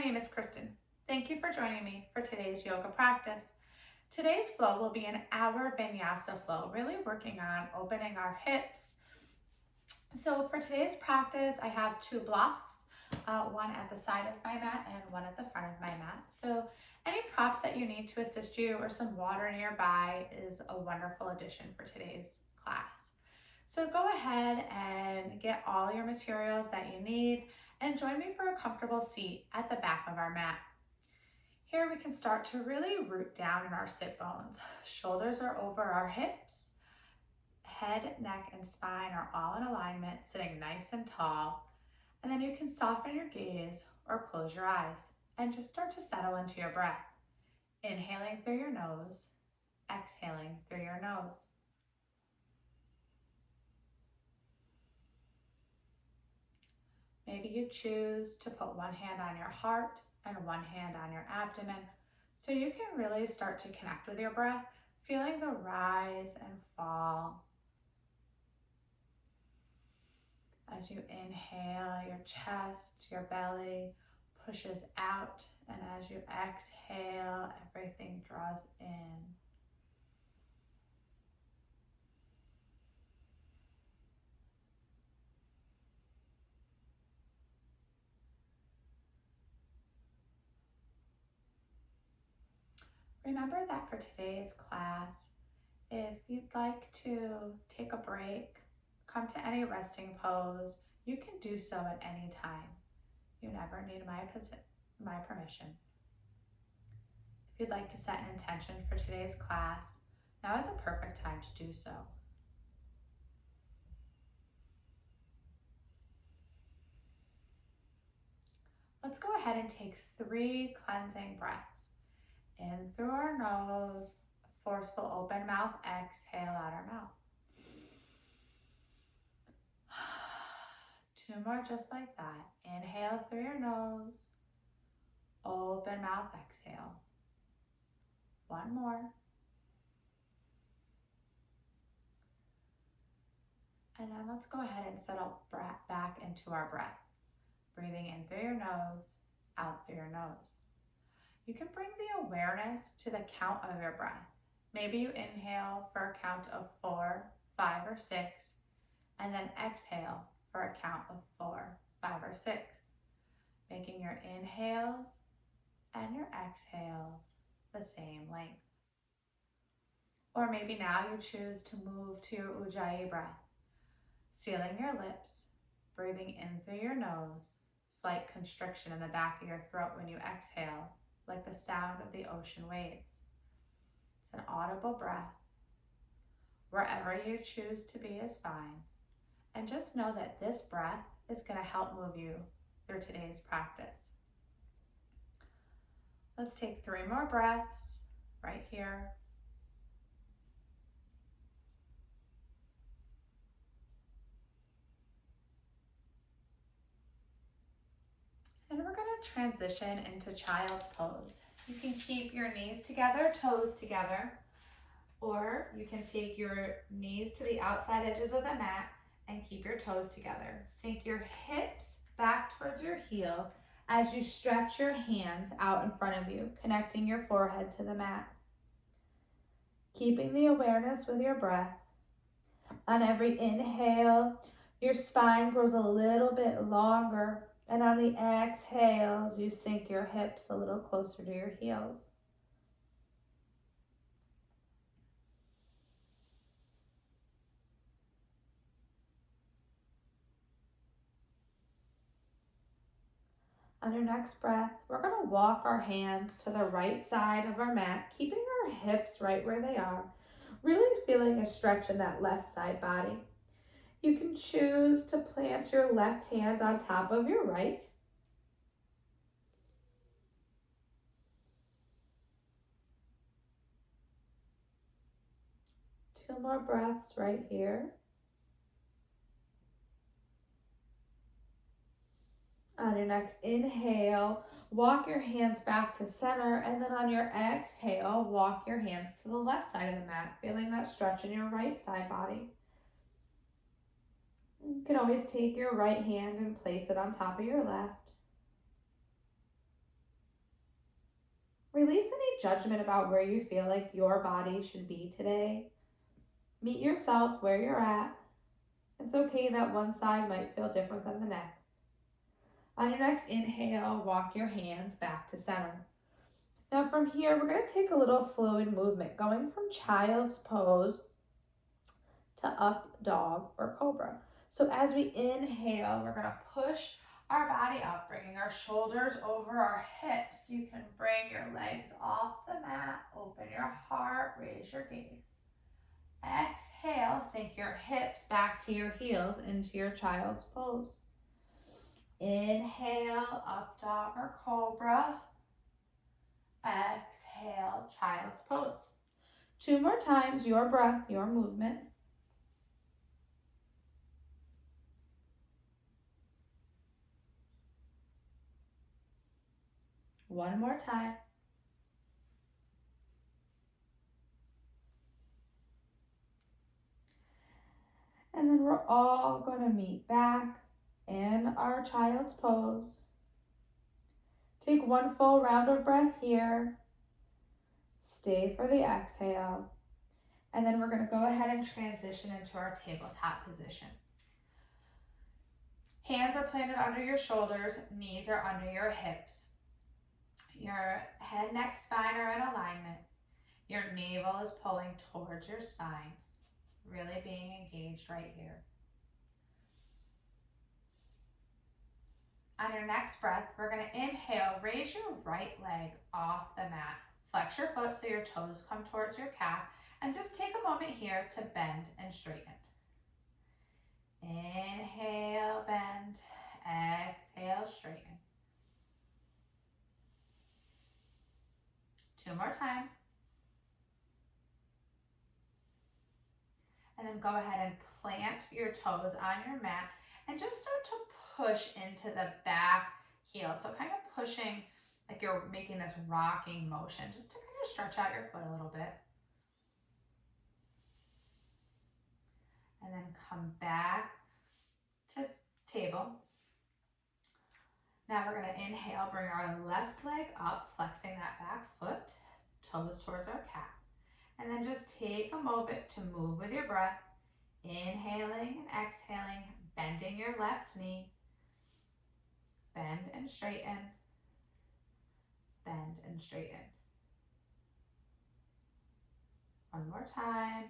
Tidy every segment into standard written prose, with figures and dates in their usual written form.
name is Kristen. Thank you for joining me for today's yoga practice. Today's flow will be an hour vinyasa flow, really working on opening our hips. So for today's practice, I have two blocks, one at the side of my mat and one at the front of my mat. So any props that you need to assist you or some water nearby is a wonderful addition for today's class. So go ahead and get all your materials that you need and join me for a comfortable seat at the back of our mat. Here we can start to really root down in our sit bones. Shoulders are over our hips. Head, neck, and spine are all in alignment, sitting nice and tall. And then you can soften your gaze or close your eyes and just start to settle into your breath. Inhaling through your nose, exhaling through your nose. Maybe you choose to put one hand on your heart and one hand on your abdomen so you can really start to connect with your breath, feeling the rise and fall. As you inhale, your chest, your belly pushes out, and as you exhale, everything draws in. Remember that for today's class, if you'd like to take a break, come to any resting pose, you can do so at any time. You never need my permission. If you'd like to set an intention for today's class, now is a perfect time to do so. Let's go ahead and take 3 cleansing breaths. In through our nose, forceful open mouth, exhale out our mouth. 2 more just like that. Inhale through your nose, open mouth, exhale. 1 more. And then let's go ahead and settle back into our breath. Breathing in through your nose, out through your nose. You can bring the awareness to the count of your breath. Maybe you inhale for a count of 4, 5, or 6, and then exhale for a count of 4, 5, or 6, making your inhales and your exhales the same length. Or maybe now you choose to move to your Ujjayi breath, sealing your lips, breathing in through your nose, slight constriction in the back of your throat when you exhale, like the sound of the ocean waves. It's an audible breath. Wherever you choose to be is fine. And just know that this breath is going to help move you through today's practice. Let's take 3 more breaths right here. And we're going to transition into child's pose. You can keep your knees together, toes together, or you can take your knees to the outside edges of the mat and keep your toes together. Sink your hips back towards your heels as you stretch your hands out in front of you, connecting your forehead to the mat. Keeping the awareness with your breath. On every inhale, your spine grows a little bit longer, and on the exhales, you sink your hips a little closer to your heels. On your next breath, we're going to walk our hands to the right side of our mat, keeping our hips right where they are, really feeling a stretch in that left side body. You can choose to plant your left hand on top of your right. Two more breaths right here. On your next inhale, walk your hands back to center, and then on your exhale, walk your hands to the left side of the mat, feeling that stretch in your right side body. You can always take your right hand and place it on top of your left. take judgment about where you feel like your body should be today. Meet yourself where you're at. It's okay that one side might feel different than the next. On your next inhale, walk your hands back to center. Now from here, we're going to take a little fluid movement, going from child's pose to up dog or cobra. So as we inhale, we're going to push our body up, bringing our shoulders over our hips. You can bring your legs off the mat, open your heart, raise your gaze. Exhale, sink your hips back to your heels into your child's pose. Inhale, up dog or cobra. Exhale, child's pose. 2 more times, your breath, your movement. One more time. And then we're all going to meet back in our child's pose. Take one full round of breath here. Stay for the exhale. And then we're going to go ahead and transition into our tabletop position. Hands are planted under your shoulders, knees are under your hips. Your head, neck, spine are in alignment. Your navel is pulling towards your spine, really being engaged right here. On your next breath, we're going to inhale, raise your right leg off the mat. Flex your foot so your toes come towards your calf, and just take a moment here to bend and straighten. Inhale, bend. Exhale, straighten. 2 more times. And then go ahead and plant your toes on your mat and just start to push into the back heel. So kind of pushing like you're making this rocking motion, just to kind of stretch out your foot a little bit. And then come back to table. Now we're going to inhale, bring our left leg up, flexing that back foot, toes towards our calf. And then just take a moment to move with your breath, inhaling and exhaling, bending your left knee. Bend and straighten, bend and straighten. One more time.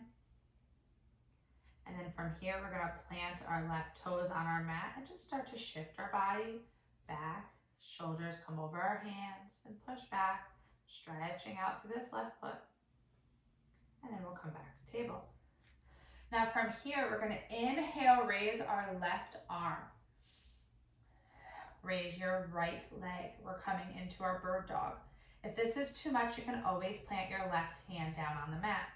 And then from here, we're going to plant our left toes on our mat and just start to shift our body back. Shoulders come over our hands and push back, stretching out through this left foot. And then we'll come back to table. Now from here, we're going to inhale, raise our left arm. Raise your right leg. We're coming into our bird dog. If this is too much, you can always plant your left hand down on the mat.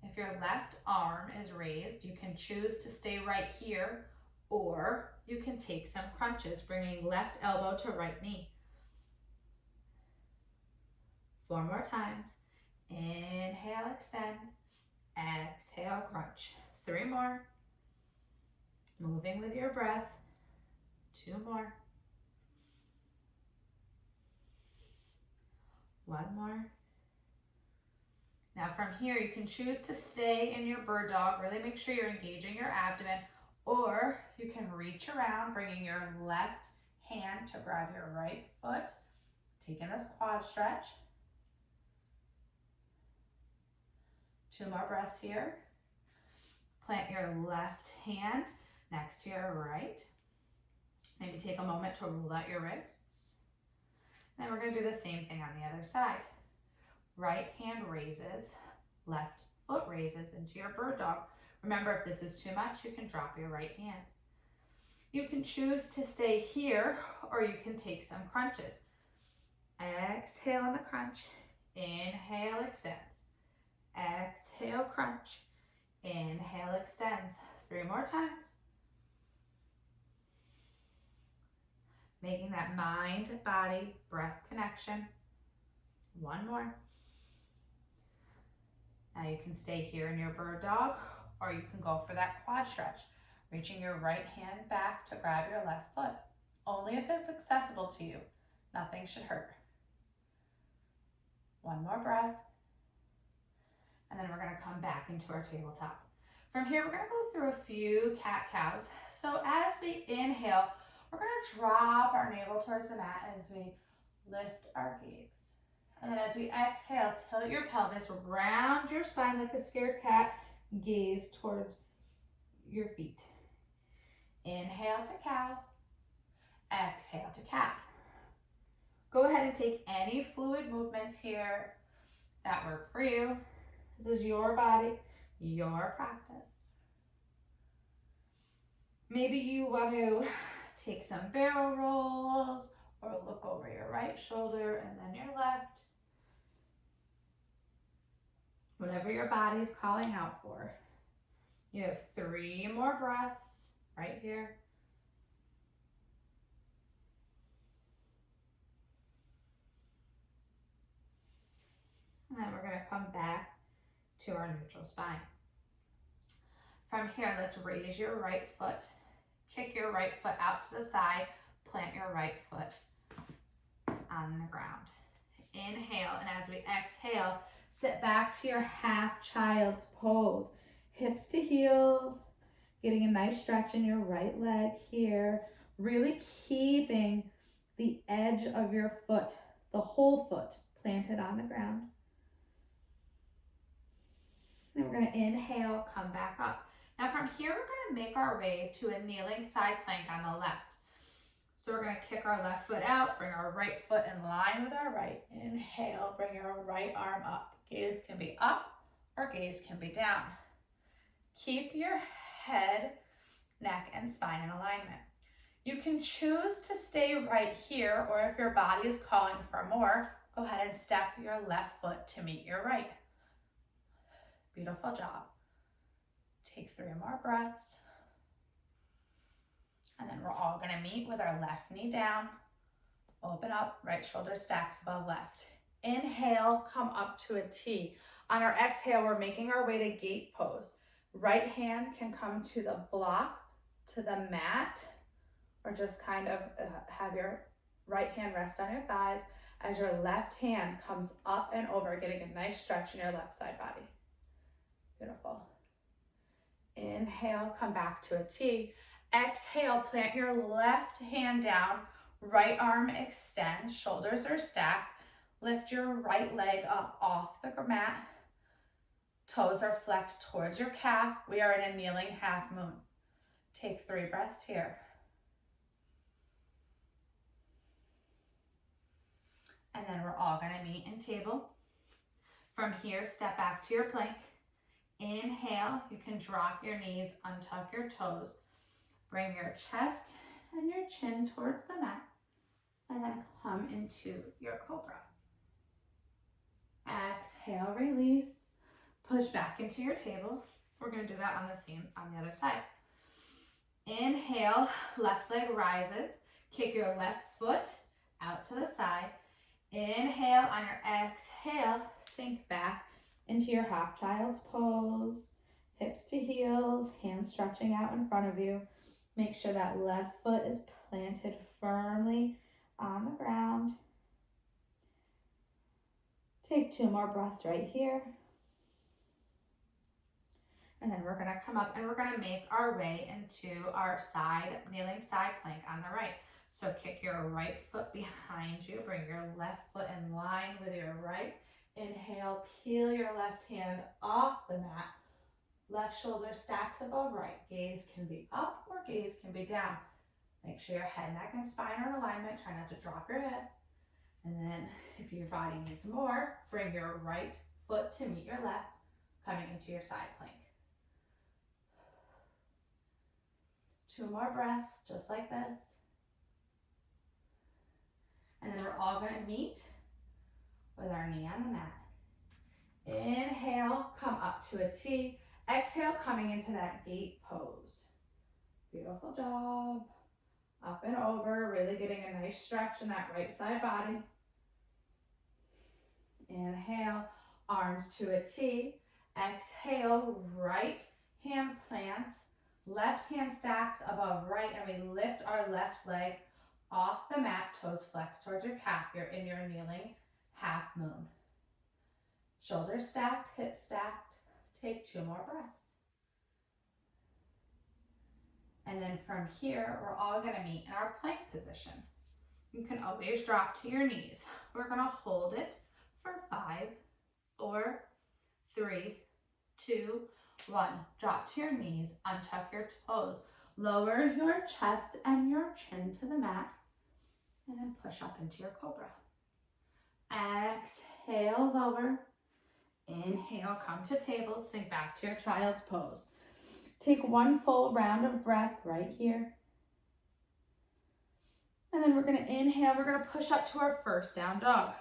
If your left arm is raised, you can choose to stay right here, or you can take some crunches, bringing left elbow to right knee. 4 more times. Inhale, extend. Exhale, crunch. 3 more. Moving with your breath. 2 more. 1 more. Now from here, you can choose to stay in your bird dog. Really make sure you're engaging your abdomen, or you can reach around, bringing your left hand to grab your right foot, taking this quad stretch. 2 more breaths here. Plant your left hand next to your right. Maybe take a moment to roll out your wrists. Then we're going to do the same thing on the other side. Right hand raises, left foot raises into your bird dog. Remember, if this is too much, you can drop your right hand. You can choose to stay here, or you can take some crunches. Exhale on the crunch. Inhale, extends. Exhale, crunch. Inhale, extends. 3 more times. Making that mind, body, breath connection. 1 more. Now you can stay here in your bird dog, or you can go for that quad stretch, reaching your right hand back to grab your left foot. Only if it's accessible to you. Nothing should hurt. One more breath. And then we're gonna come back into our tabletop. From here, we're gonna go through a few cat-cows. So as we inhale, we're gonna drop our navel towards the mat as we lift our gaze. And then as we exhale, tilt your pelvis, round your spine like a scared cat, gaze towards your feet. Inhale to cow, exhale to cat. Go ahead and take any fluid movements here that work for you. This is your body, your practice. Maybe you want to take some barrel rolls or look over your right shoulder and then your left. Whatever your body's calling out for. You have 3 more breaths right here. And then we're going to come back to our neutral spine. From here, let's raise your right foot. Kick your right foot out to the side. Plant your right foot on the ground. Inhale, and as we exhale, sit back to your half child's pose. Hips to heels, getting a nice stretch in your right leg here. Really keeping the edge of your foot, the whole foot, planted on the ground. Then we're going to inhale, come back up. Now from here, we're going to make our way to a kneeling side plank on the left. So we're going to kick our left foot out, bring our right foot in line with our right. Inhale, bring your right arm up. Gaze can be up or gaze can be down. Keep your head, neck, and spine in alignment. You can choose to stay right here, or if your body is calling for more, go ahead and step your left foot to meet your right. Beautiful job. Take 3 more breaths. And then we're all gonna meet with our left knee down. Open up, right shoulder stacks above left. Inhale, come up to a T. On our exhale, we're making our way to gate pose. Right hand can come to the block, to the mat, or just kind of have your right hand rest on your thighs as your left hand comes up and over, getting a nice stretch in your left side body. Beautiful. Inhale, come back to a T. Exhale, plant your left hand down, right arm extends, shoulders are stacked. Lift your right leg up off the mat. Toes are flexed towards your calf. We are in a kneeling half moon. Take 3 breaths here. And then we're all gonna meet in table. From here, step back to your plank. Inhale, you can drop your knees, untuck your toes. Bring your chest and your chin towards the mat, and then come into your cobra. Exhale, release. Push back into your table. We're gonna do that on the other side. Inhale, left leg rises. Kick your left foot out to the side. Inhale, on your exhale, sink back into your half child's pose. Hips to heels, hands stretching out in front of you. Make sure that left foot is planted firmly on the ground. Take 2 more breaths right here. And then we're gonna come up and we're gonna make our way into our kneeling side plank on the right. So kick your right foot behind you, bring your left foot in line with your right. Inhale, peel your left hand off the mat. Left shoulder stacks above right. Gaze can be up or gaze can be down. Make sure your head, neck, and spine are in alignment. Try not to drop your head. And then if your body needs more, bring your right foot to meet your left, coming into your side plank. 2 more breaths, just like this. And then we're all gonna meet with our knee on the mat. Inhale, come up to a T. Exhale, coming into that gate pose. Beautiful job. Up and over, really getting a nice stretch in that right side body. Inhale, arms to a T. Exhale, right hand plants, left hand stacks above right, and we lift our left leg off the mat, toes flexed towards your calf. You're in your kneeling half moon. Shoulders stacked, hips stacked. Take 2 more breaths. And then from here, we're all gonna meet in our plank position. You can always drop to your knees. We're gonna hold it for 5, 4, 3, 2, 1. Drop to your knees, untuck your toes, lower your chest and your chin to the mat, and then push up into your cobra. Exhale, lower. Inhale, come to table, sink back to your child's pose. Take 1 full round of breath right here. And then we're gonna inhale, we're gonna push up to our first down dog.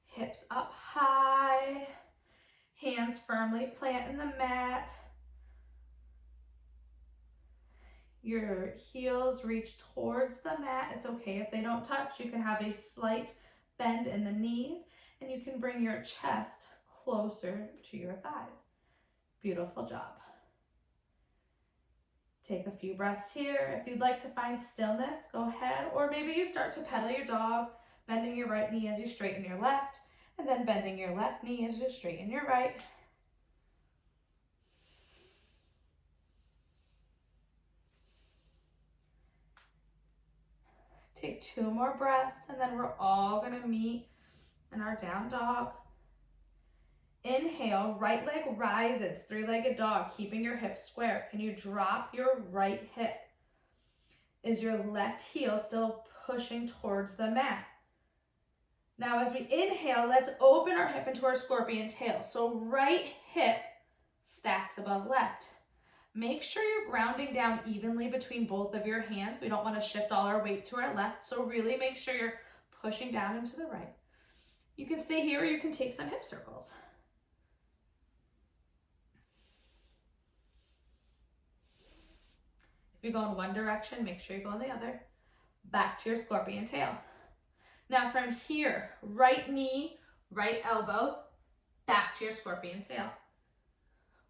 Hips up high, hands firmly plant in the mat. Your heels reach towards the mat. It's okay if they don't touch. You can have a slight bend in the knees, and you can bring your chest closer to your thighs. Beautiful job. Take a few breaths here. If you'd like to find stillness, go ahead. Or maybe you start to pedal your dog, bending your right knee as you straighten your left, and then bending your left knee as you straighten your right. Take 2 more breaths, and then we're all gonna meet in our down dog. Inhale, right leg rises, 3-legged dog, keeping your hips square. Can you drop your right hip? Is your left heel still pushing towards the mat? Now as we inhale, let's open our hip into our scorpion tail. So right hip stacks above left. Make sure you're grounding down evenly between both of your hands. We don't want to shift all our weight to our left, so really make sure you're pushing down into the right. You can stay here or you can take some hip circles. If you go in one direction, make sure you go in the other. Back to your scorpion tail. Now from here, right knee, right elbow, back to your scorpion tail.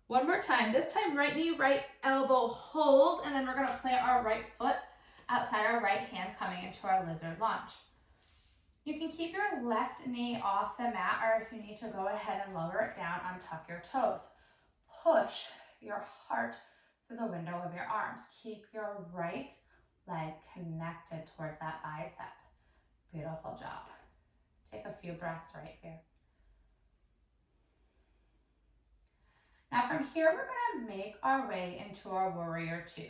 One more time. This time, right knee, right elbow, hold, and then we're gonna plant our right foot outside our right hand, coming into our lizard lunge. You can keep your left knee off the mat, or if you need to, go ahead and lower it down, untuck your toes. Push your heart through the window of your arms. Keep your right leg connected towards that bicep. Beautiful job. Take a few breaths right here. Now from here, we're gonna make our way into our warrior 2.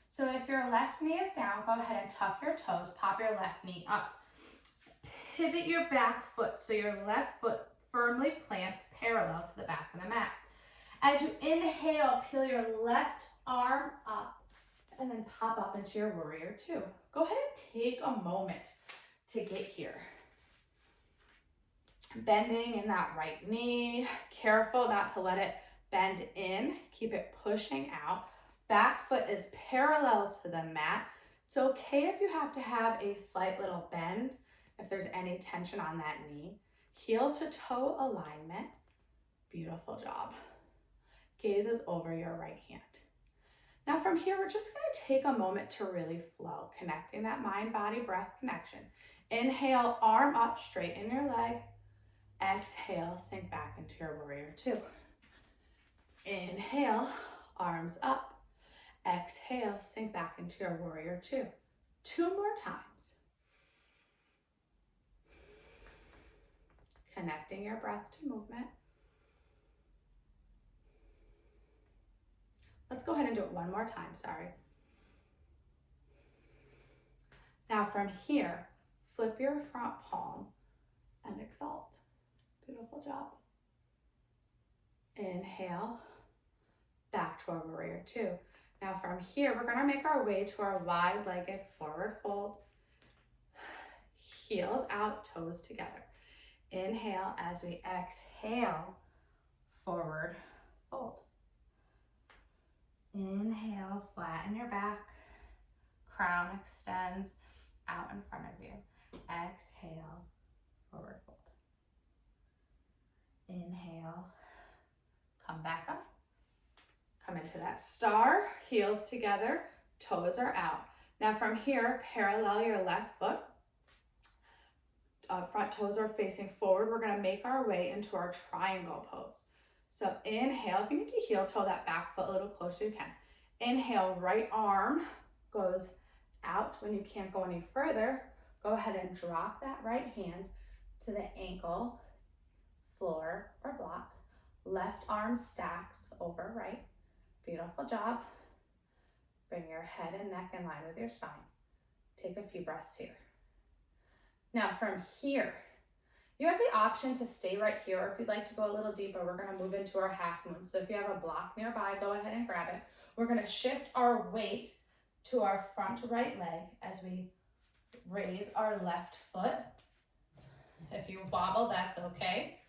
So if your left knee is down, go ahead and tuck your toes, pop your left knee up. Pivot your back foot so your left foot firmly plants parallel to the back of the mat. As you inhale, peel your left arm up and then pop up into your warrior 2. Go ahead and take a moment to get here. Bending in that right knee, careful not to let it bend in, keep it pushing out. Back foot is parallel to the mat. It's okay if you have to have a slight little bend, if there's any tension on that knee. Heel to toe alignment. Beautiful job. Gaze is over your right hand. Now from here, we're just gonna take a moment to really flow, connecting that mind, body, breath connection. Inhale, arm up, straighten your leg. Exhale, sink back into your warrior 2. Inhale, arms up. Exhale, sink back into your warrior 2. 2 more times. Connecting your breath to movement. Let's go ahead and do it one more time, sorry. Now from here, flip your front palm and exalt. Beautiful job. Inhale, back to our warrior 2. Now from here, we're gonna make our way to our wide-legged forward fold. Heels out, toes together. Inhale as we exhale, forward fold. Inhale, flatten your back. Crown extends out in front of you. Exhale, forward fold. Inhale, come back up. Come into that star, heels together, toes are out. Now from here, parallel your left foot. front toes are facing forward, we're gonna make our way into our triangle pose. So inhale, if you need to heel toe that back foot a little closer, you can. Inhale, right arm goes out. When you can't go any further, go ahead and drop that right hand to the ankle, floor, or block. Left arm stacks over right. Beautiful job. Bring your head and neck in line with your spine. Take a few breaths here. Now from here, you have the option to stay right here, or if you'd like to go a little deeper, we're gonna move into our half moon. So if you have a block nearby, go ahead and grab it. We're gonna shift our weight to our front right leg as we raise our left foot. If you wobble, that's okay.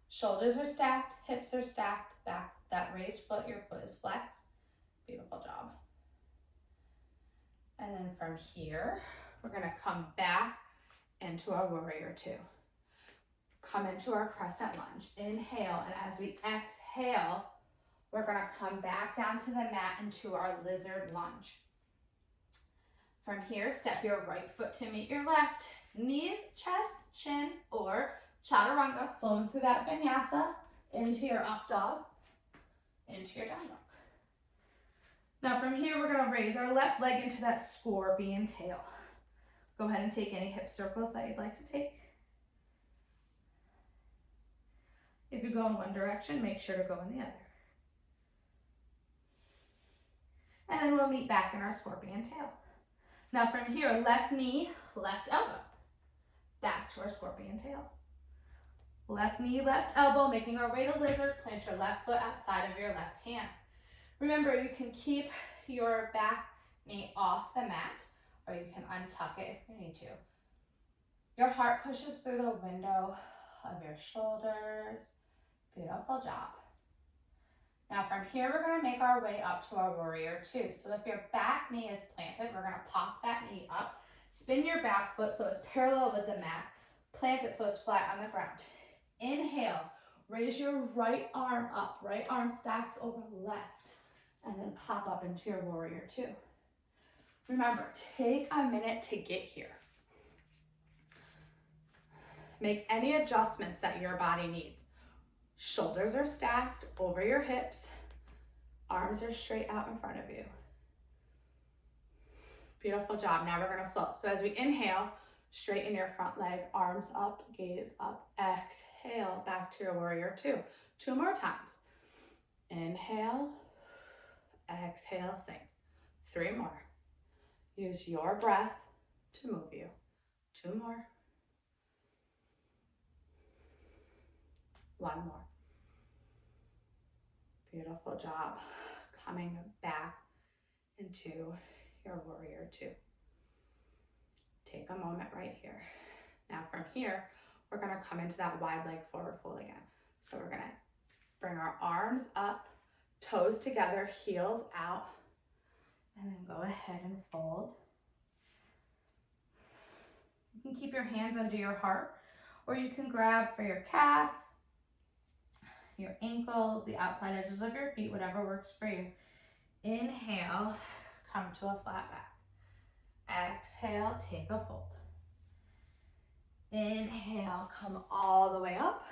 Shoulders are stacked, hips are stacked, back, that raised foot, your foot is flexed. Beautiful job. And then from here, we're gonna come back into our warrior two. Come into our crescent lunge. Inhale, and as we exhale, we're gonna come back down to the mat into our lizard lunge. From here, step your right foot to meet your left. Knees, chest, chin, or chaturanga, flowing through that vinyasa into your up dog, into your down dog. Now from here, we're gonna raise our left leg into that scorpion tail. Go ahead and take any hip circles that you'd like to take. If you go in one direction, make sure to go in the other. And then we'll meet back in our scorpion tail. Now from here, left knee, left elbow. Back to our scorpion tail. Left knee, left elbow, making our way to lizard. Plant your left foot outside of your left hand. Remember, you can keep your back knee off the mat, or you can untuck it if you need to. Your heart pushes through the window of your shoulders. Beautiful job. Now from here, we're gonna make our way up to our warrior two. So if your back knee is planted, we're gonna pop that knee up. Spin your back foot so it's parallel with the mat. Plant it so it's flat on the ground. Inhale, raise your right arm up. Right arm stacks over left. And then pop up into your warrior two. Remember, take a minute to get here. Make any adjustments that your body needs. Shoulders are stacked over your hips. Arms are straight out in front of you. Beautiful job. Now we're gonna float. So as we inhale, straighten your front leg, arms up, gaze up. Exhale, back to your warrior two. 2 more times. Inhale, exhale, sink. 3 more. Use your breath to move you. 2 more. 1 more. Beautiful job. Coming back into your warrior two. Take a moment right here. Now from here, we're gonna come into that wide leg forward fold again. So we're gonna bring our arms up, toes together, heels out, and then go ahead and fold. You can keep your hands under your heart, or you can grab for your calves, your ankles, the outside edges of your feet, whatever works for you. Inhale, come to a flat back. Exhale, take a fold. Inhale, come all the way up.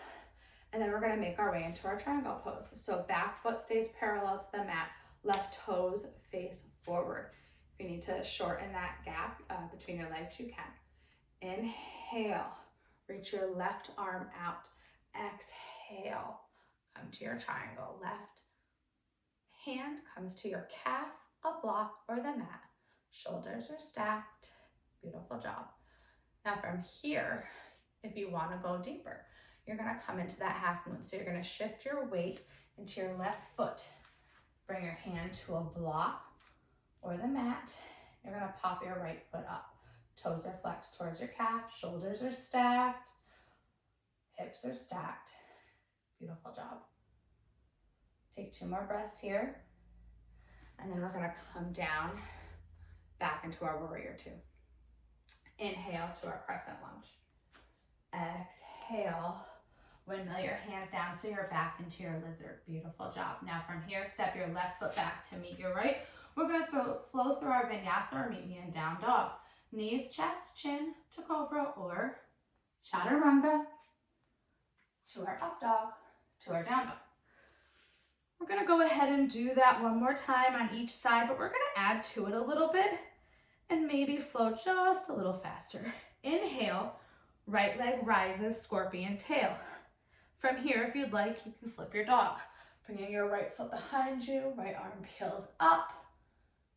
And then we're gonna make our way into our triangle pose. So back foot stays parallel to the mat, left toes face forward. If you need to shorten that gap between your legs, you can. Inhale, reach your left arm out. Exhale, come to your triangle. Left hand comes to your calf, a block, or the mat. Shoulders are stacked. Beautiful job. Now from here, if you want to go deeper, you're going to come into that half moon. So you're going to shift your weight into your left foot. Bring your hand to a block or the mat. You're going to pop your right foot up. Toes are flexed towards your calf. Shoulders are stacked. Hips are stacked. Beautiful job. Take 2 more breaths here. And then we're going to come down back into our warrior two. Inhale to our crescent lunge. Exhale, Windmill your hands down so you're back into your lizard. Beautiful job. Now from here, step your left foot back to meet your right. We're going to flow through our vinyasa or meet me in down dog. Knees, chest, chin to cobra or chaturanga to our up dog to our down dog. We're going to go ahead and do that one more time on each side, but we're going to add to it a little bit and maybe flow just a little faster. Inhale, right leg rises, scorpion tail. From here, if you'd like, you can flip your dog. Bringing your right foot behind you, right arm peels up.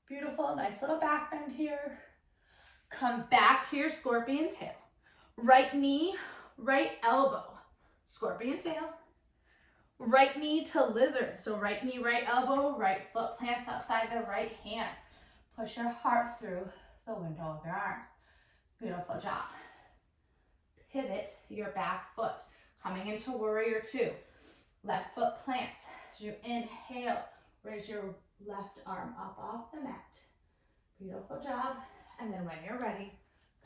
Beautiful, nice little back bend here. Come back to your scorpion tail. Right knee, right elbow, scorpion tail. Right knee to lizard. So right knee, right elbow, right foot plants outside the right hand. Push your heart through the window of your arms. Beautiful job. Pivot your back foot. Coming into warrior two. Left foot plants. As you inhale, raise your left arm up off the mat. Beautiful job. And then when you're ready,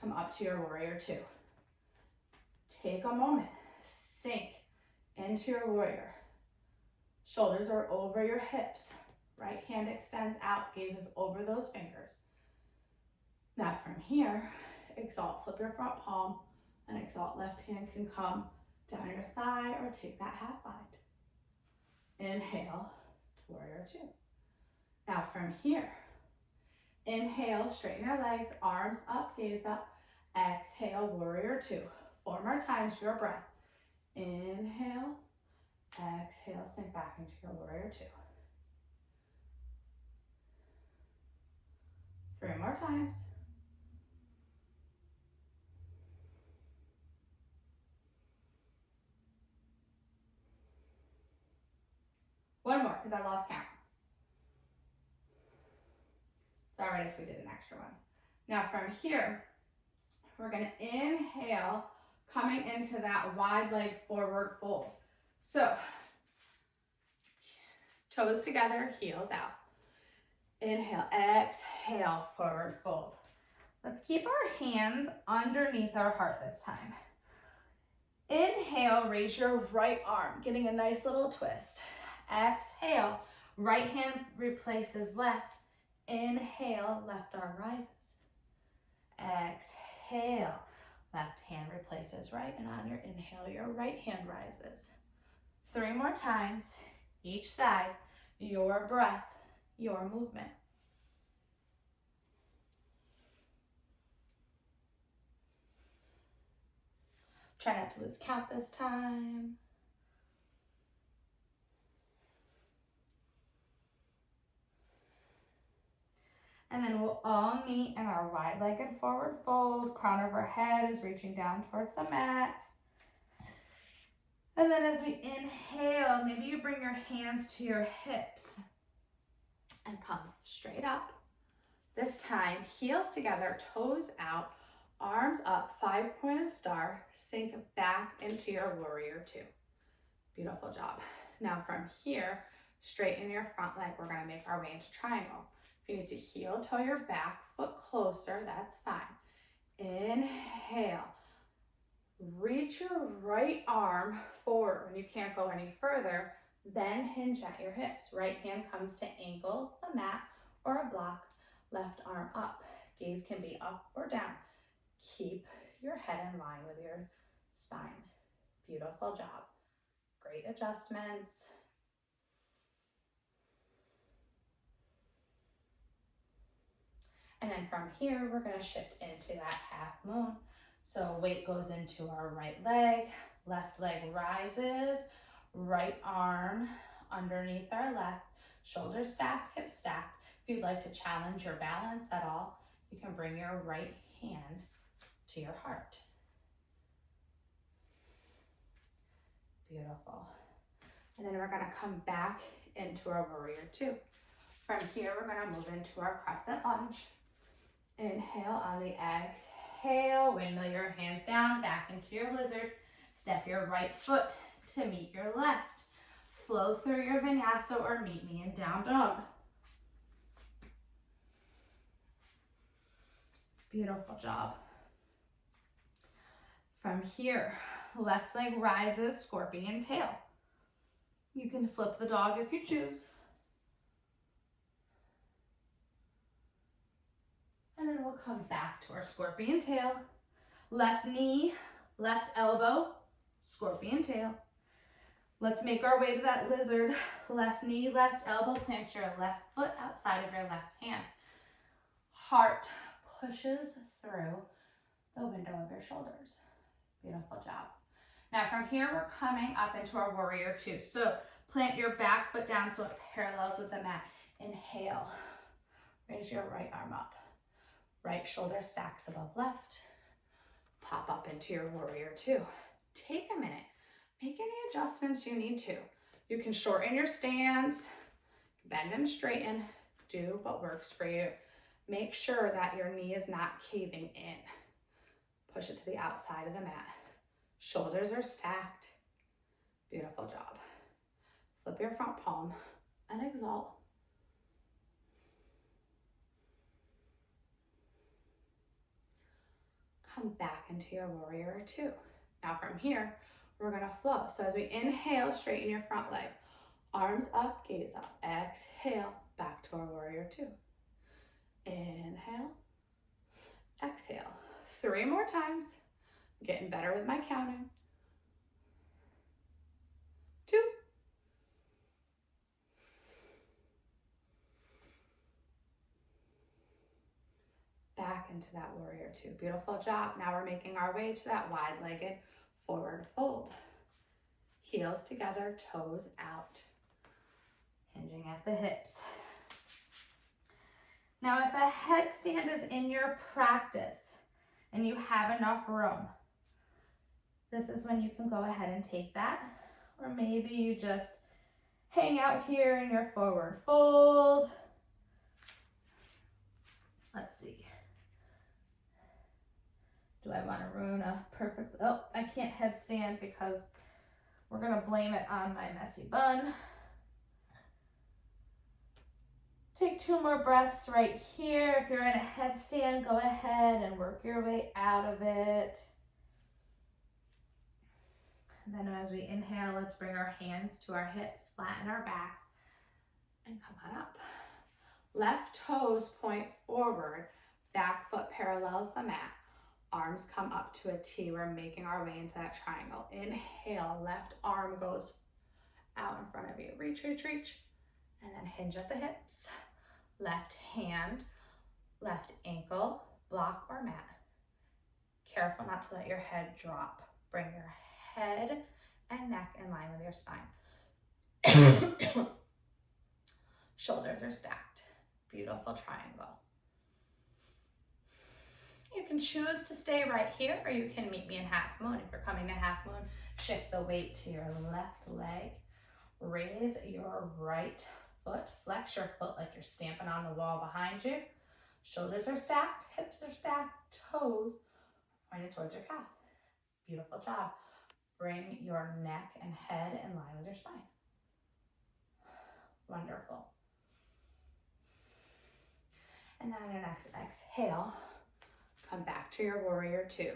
come up to your warrior two. Take a moment. Sink into your warrior. Shoulders are over your hips. Right hand extends out, gazes over those fingers. Now from here, exalt, flip your front palm, and exalt left hand can come down your thigh or take that half bind. Inhale, warrior two. Now from here, inhale, straighten your legs, arms up, gaze up. Exhale, warrior two. 4 more times for your breath. Inhale, exhale, sink back into your warrior two. 3 more times. One more, because I lost count. It's all right if we did an extra one. Now from here, we're going to inhale, coming into that wide leg forward fold. So, toes together, heels out. Inhale, exhale, forward fold. Let's keep our hands underneath our heart this time. Inhale, raise your right arm, getting a nice little twist. Exhale, right hand replaces left. Inhale, left arm rises. Exhale, left hand replaces right, and on your inhale, your right hand rises. 3 more times, each side, your breath, your movement. Try not to lose count this time. And then we'll all meet in our wide-legged forward fold. Crown of our head is reaching down towards the mat. And then as we inhale, maybe you bring your hands to your hips and come straight up. This time, heels together, toes out, arms up, 5-pointed star, sink back into your warrior two. Beautiful job. Now from here, straighten your front leg. We're gonna make our way into triangle. If you need to heel toe your back foot closer, that's fine. Inhale. Reach your right arm forward. When you can't go any further, then hinge at your hips. Right hand comes to ankle the mat or a block. Left arm up. Gaze can be up or down. Keep your head in line with your spine. Beautiful job. Great adjustments. And then from here, we're going to shift into that half moon. So weight goes into our right leg, left leg rises, right arm underneath our left, shoulders stacked, hips stacked. If you'd like to challenge your balance at all, you can bring your right hand to your heart. Beautiful. And then we're going to come back into our warrior two. From here, we're going to move into our crescent lunge. Inhale on the exhale, windmill your hands down, back into your lizard. Step your right foot to meet your left. Flow through your vinyasa or meet me in down dog. Beautiful job. From here, Left leg rises, scorpion tail. You can flip the dog if you choose. And then we'll come back to our scorpion tail. Left knee, left elbow, scorpion tail. Let's make our way to that lizard. Left knee, left elbow, plant your left foot outside of your left hand. Heart pushes through the window of your shoulders. Beautiful job. Now from here, we're coming up into our warrior two. So plant your back foot down so it parallels with the mat. Inhale, raise your right arm up. Right shoulder stacks above left. Pop up into your warrior two. Take a minute. Make any adjustments you need to. You can shorten your stance, bend and straighten, do what works for you. Make sure that your knee is not caving in. Push it to the outside of the mat. Shoulders are stacked. Beautiful job. Flip your front palm and exalt. Come back into your warrior two. Now from here, we're gonna flow. So as we inhale, straighten your front leg. Arms up, gaze up. Exhale, back to our warrior two. Inhale, exhale. 3 more times. I'm getting better with my counting. 2. Back into that warrior two. Beautiful job. Now we're making our way to that wide-legged forward fold. Heels together, toes out. Hinging at the hips. Now if a headstand is in your practice and you have enough room, this is when you can go ahead and take that. Or maybe you just hang out here in your forward fold. Let's see. Do I want to ruin a perfect, oh, I can't headstand because we're going to blame it on my messy bun. Take 2 more breaths right here. If you're in a headstand, go ahead and work your way out of it. And then as we inhale, let's bring our hands to our hips, flatten our back, and come on up. Left toes point forward, back foot parallels the mat. Arms come up to a T. We're making our way into that triangle. Inhale, left arm goes out in front of you. Reach, reach, reach. And then hinge at the hips. Left hand, left ankle, block or mat. Careful not to let your head drop. Bring your head and neck in line with your spine. Shoulders are stacked. Beautiful triangle. You can choose to stay right here, or you can meet me in half moon. If you're coming to half moon, shift the weight to your left leg. Raise your right foot. Flex your foot like you're stamping on the wall behind you. Shoulders are stacked, hips are stacked, toes pointed towards your calf. Beautiful job. Bring your neck and head in line with your spine. Wonderful. And then on your next exhale, come back to your warrior two.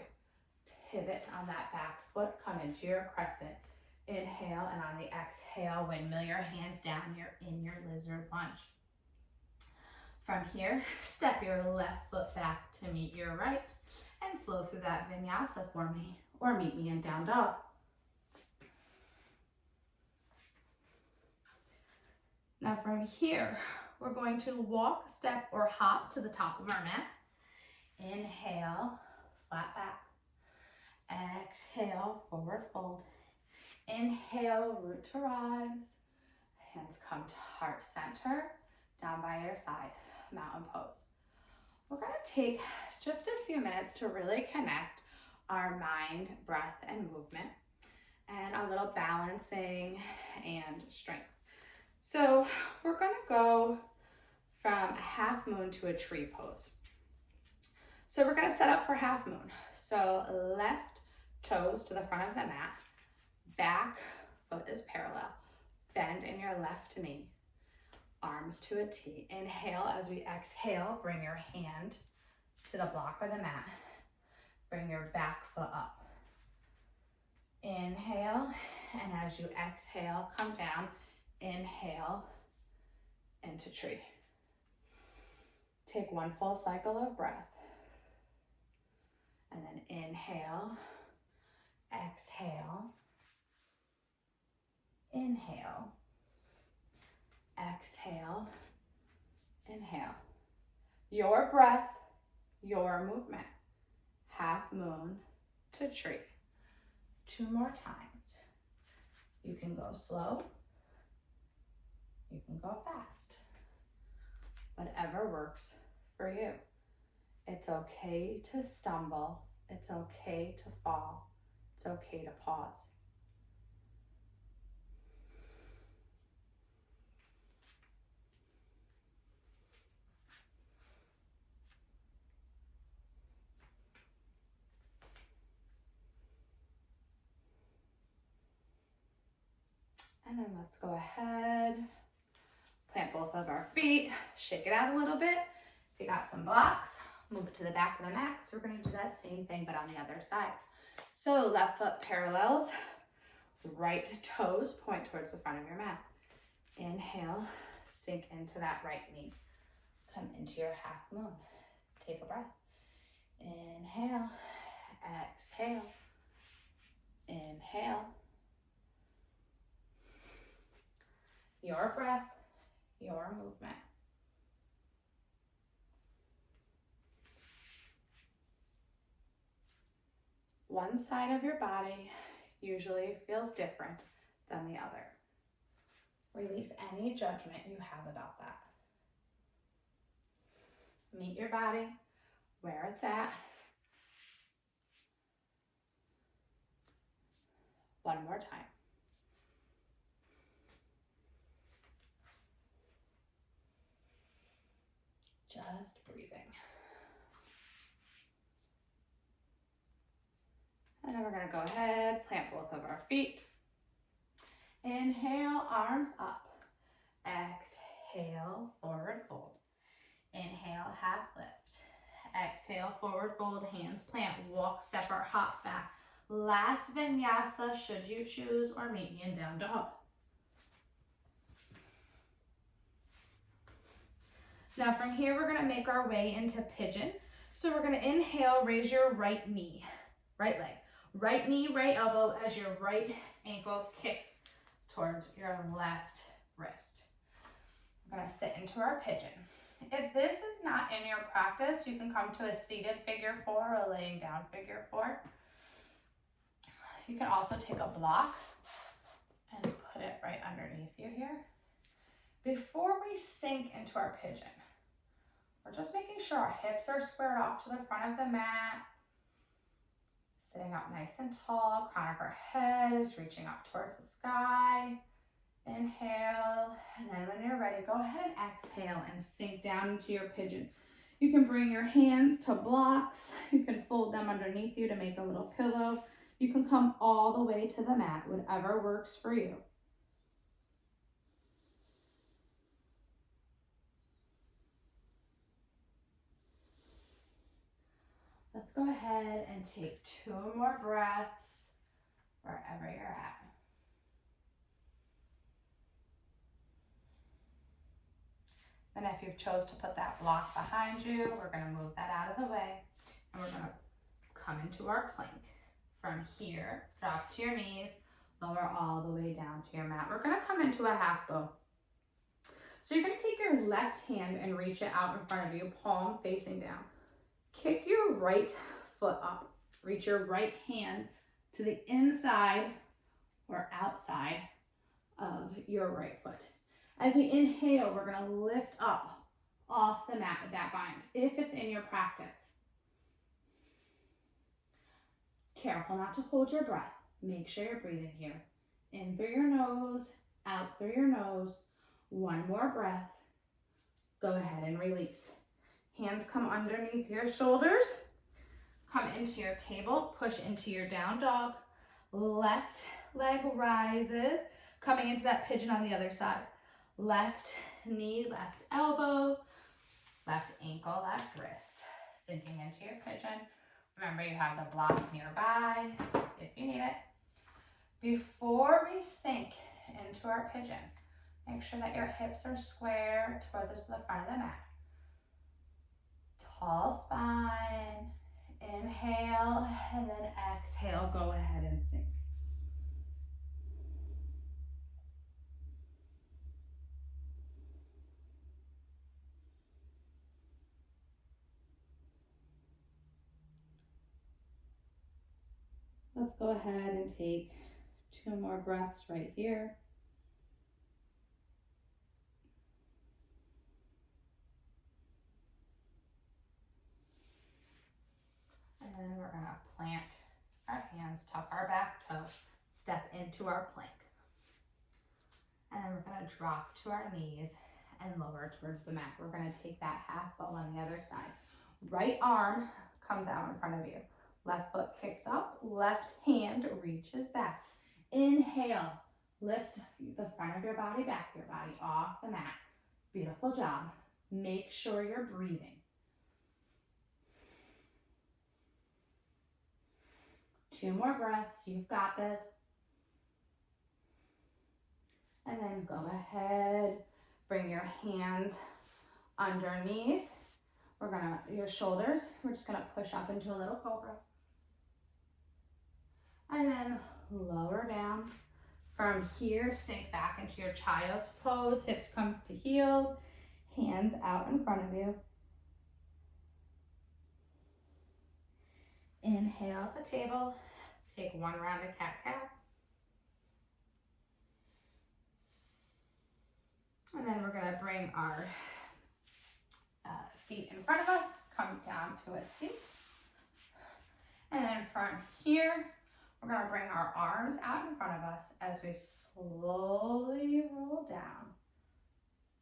Pivot on that back foot, come into your crescent. Inhale, and on the exhale, windmill your hands down. You're in your lizard lunge. From here, step your left foot back to meet your right and flow through that vinyasa for me, or meet me in down dog. Now from here, we're going to walk, step, or hop to the top of our mat. Inhale, flat back. Exhale, forward fold. Inhale, root to rise. Hands come to heart center, down by your side, mountain pose. We're going to take just a few minutes to really connect our mind, breath, and movement, and a little balancing and strength. So we're going to go from a half moon to a tree pose. So we're going to set up for half moon. So left toes to the front of the mat, back foot is parallel, bend in your left knee, arms to a T. Inhale. As we exhale, bring your hand to the block or the mat. Bring your back foot up. Inhale, and as you exhale, come down. Inhale into tree. Take one full cycle of breath. And then inhale, exhale, inhale, exhale, inhale. Your breath, your movement. Half moon to tree. 2 more times. You can go slow. You can go fast. Whatever works for you. It's okay to stumble. It's okay to fall. It's okay to pause. And then let's go ahead, plant both of our feet, shake it out a little bit. If you got some blocks, move it to the back of the mat, because we're going to do that same thing, but on the other side. So left foot parallels, right toes point towards the front of your mat. Inhale, sink into that right knee. Come into your half moon. Take a breath. Inhale, exhale, inhale. Your breath, your movement. One side of your body usually feels different than the other. Release any judgment you have about that. Meet your body where it's at. One more time. Just breathing. And then we're going to go ahead, plant both of our feet. Inhale, arms up. Exhale, forward fold. Inhale, half lift. Exhale, forward fold, hands plant, walk, step, or hop back. Last vinyasa, should you choose, or meet me in down dog. Now from here, we're gonna make our way into pigeon. So we're gonna inhale, raise your right knee, right leg. Right knee, right elbow as your right ankle kicks towards your left wrist. We're gonna sit into our pigeon. If this is not in your practice, you can come to a seated figure 4 or a laying down figure 4. You can also take a block and put it right underneath you here. Before we sink into our pigeon, we're just making sure our hips are squared off to the front of the mat. Sitting up nice and tall, crown of our head is reaching up towards the sky. Inhale, and then when you're ready, go ahead and exhale and sink down into your pigeon. You can bring your hands to blocks. You can fold them underneath you to make a little pillow. You can come all the way to the mat, whatever works for you. Let's go ahead and take 2 more breaths wherever you're at. And if you've chose to put that block behind you, we're going to move that out of the way, and we're going to come into our plank. From here, drop to your knees, lower all the way down to your mat. We're going to come into a half bow. So you're going to take your left hand and reach it out in front of you, palm facing down. Kick your right foot up. Reach your right hand to the inside or outside of your right foot. As we inhale, we're going to lift up off the mat with that bind, if it's in your practice. Careful not to hold your breath. Make sure you're breathing here. In through your nose, out through your nose. 1 more breath. Go ahead and release. Hands come underneath your shoulders. Come into your table. Push into your down dog. Left leg rises. Coming into that pigeon on the other side. Left knee, left elbow. Left ankle, left wrist. Sinking into your pigeon. Remember, you have the block nearby if you need it. Before we sink into our pigeon, make sure that your hips are square towards the front of the mat. Tall spine, inhale, and then exhale, go ahead and sink. Let's go ahead and take 2 more breaths right here. And then we're gonna plant our hands, tuck our back toe, step into our plank. And then we're gonna drop to our knees and lower towards the mat. We're gonna take that half bow on the other side. Right arm comes out in front of you. Left foot kicks up, left hand reaches back. Inhale, lift the front of your body back, your body off the mat. Beautiful job. Make sure you're breathing. 2 more breaths, you've got this. And then go ahead, bring your hands underneath. Your shoulders, we're just gonna push up into a little cobra. And then lower down. From here, sink back into your child's pose, hips comes to heels, hands out in front of you. Inhale to table, take 1 round of cat-cow. And then we're gonna bring our feet in front of us, come down to a seat. And then from here, we're gonna bring our arms out in front of us as we slowly roll down.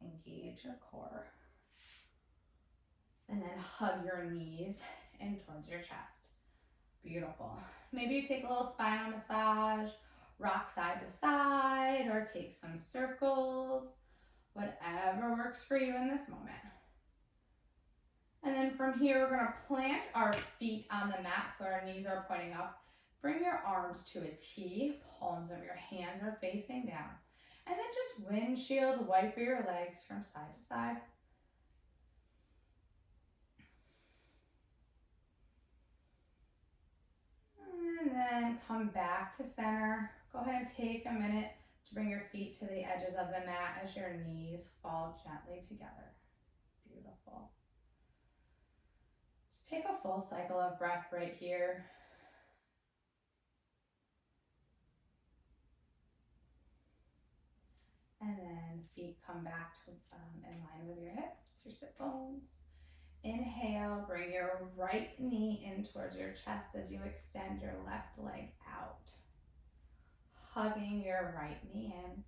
Engage your core. And then hug your knees in towards your chest. Beautiful. Maybe you take a little spinal massage, rock side to side, or take some circles, whatever works for you in this moment. And then from here, we're gonna plant our feet on the mat so our knees are pointing up. Bring your arms to a T, palms of your hands are facing down. And then just windshield wipe your legs from side to side. And then come back to center. Go ahead and take a minute to bring your feet to the edges of the mat as your knees fall gently together. Beautiful. Just take a full cycle of breath right here. And then feet come back to in line with your hips, your sit bones. Inhale, bring your right knee in towards your chest as you extend your left leg out. Hugging your right knee in.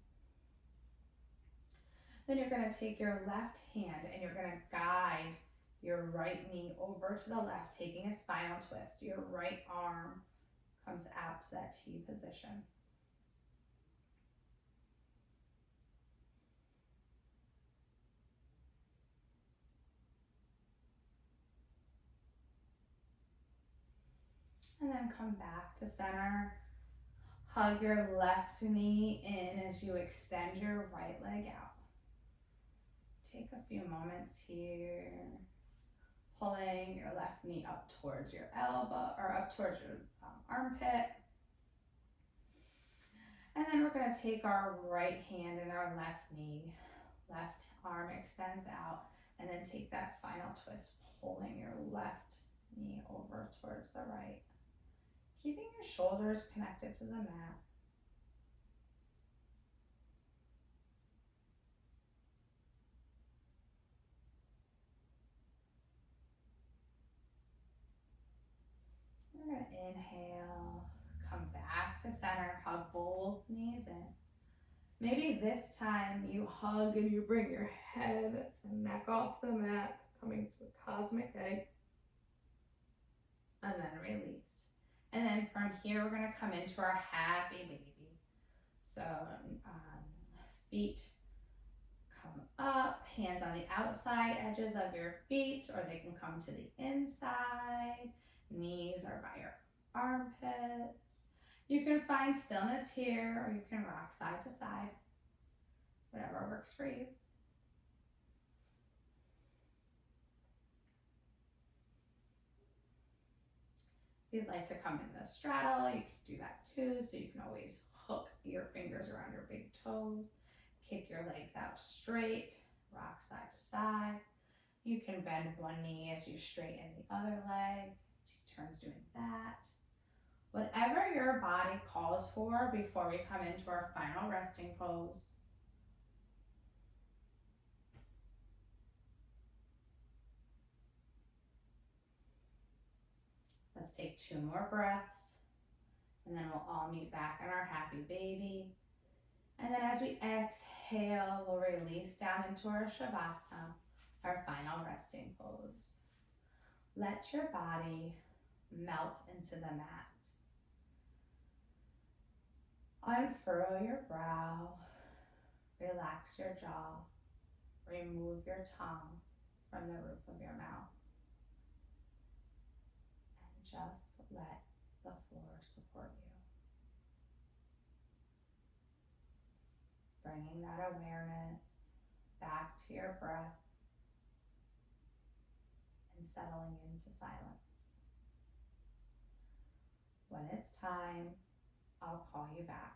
Then you're gonna take your left hand and you're gonna guide your right knee over to the left, taking a spinal twist. Your right arm comes out to that T position. And then come back to center. Hug your left knee in as you extend your right leg out. Take a few moments here, pulling your left knee up towards your elbow or up towards your armpit. And then we're going to take our right hand and our left knee, left arm extends out, and then take that spinal twist, pulling your left knee over towards the right. Keeping your shoulders connected to the mat. We're going to inhale, come back to center, hug both knees in. Maybe this time you hug and you bring your head and neck off the mat, coming to a cosmic egg. And then release. And then from here, we're gonna come into our happy baby. So feet come up, hands on the outside edges of your feet, or they can come to the inside. Knees are by your armpits. You can find stillness here, or you can rock side to side, whatever works for you. If you'd like to come in a straddle, you can do that too. So you can always hook your fingers around your big toes, kick your legs out straight, rock side to side. You can bend one knee as you straighten the other leg. 2 turns doing that. Whatever your body calls for before we come into our final resting pose. Let's take 2 more breaths, and then we'll all meet back in our happy baby. And then as we exhale, we'll release down into our Shavasana, our final resting pose. Let your body melt into the mat. Unfurl your brow, relax your jaw, remove your tongue from the roof of your mouth, and just let the floor support you. Bringing that awareness back to your breath and settling into silence. When it's time, I'll call you back.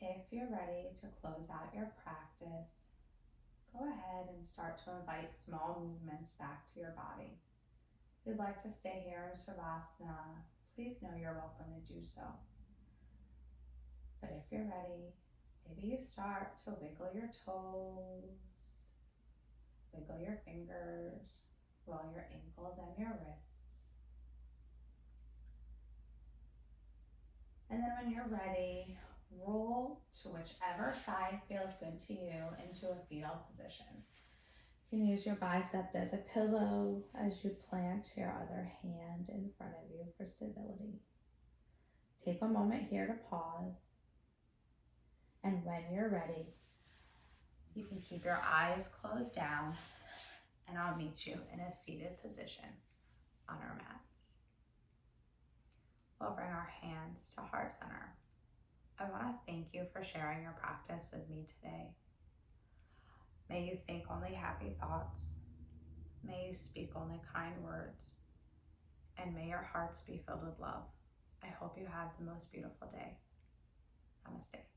If you're ready to close out your practice, go ahead and start to invite small movements back to your body. If you'd like to stay here in Shavasana, please know you're welcome to do so. But if you're ready, maybe you start to wiggle your toes, wiggle your fingers, roll your ankles and your wrists. And then when you're ready, roll to whichever side feels good to you into a fetal position. You can use your bicep as a pillow as you plant your other hand in front of you for stability. Take a moment here to pause. And when you're ready, you can keep your eyes closed down, and I'll meet you in a seated position on our mats. We'll bring our hands to heart center. I want to thank you for sharing your practice with me today. May you think only happy thoughts. May you speak only kind words. And may your hearts be filled with love. I hope you have the most beautiful day. Namaste.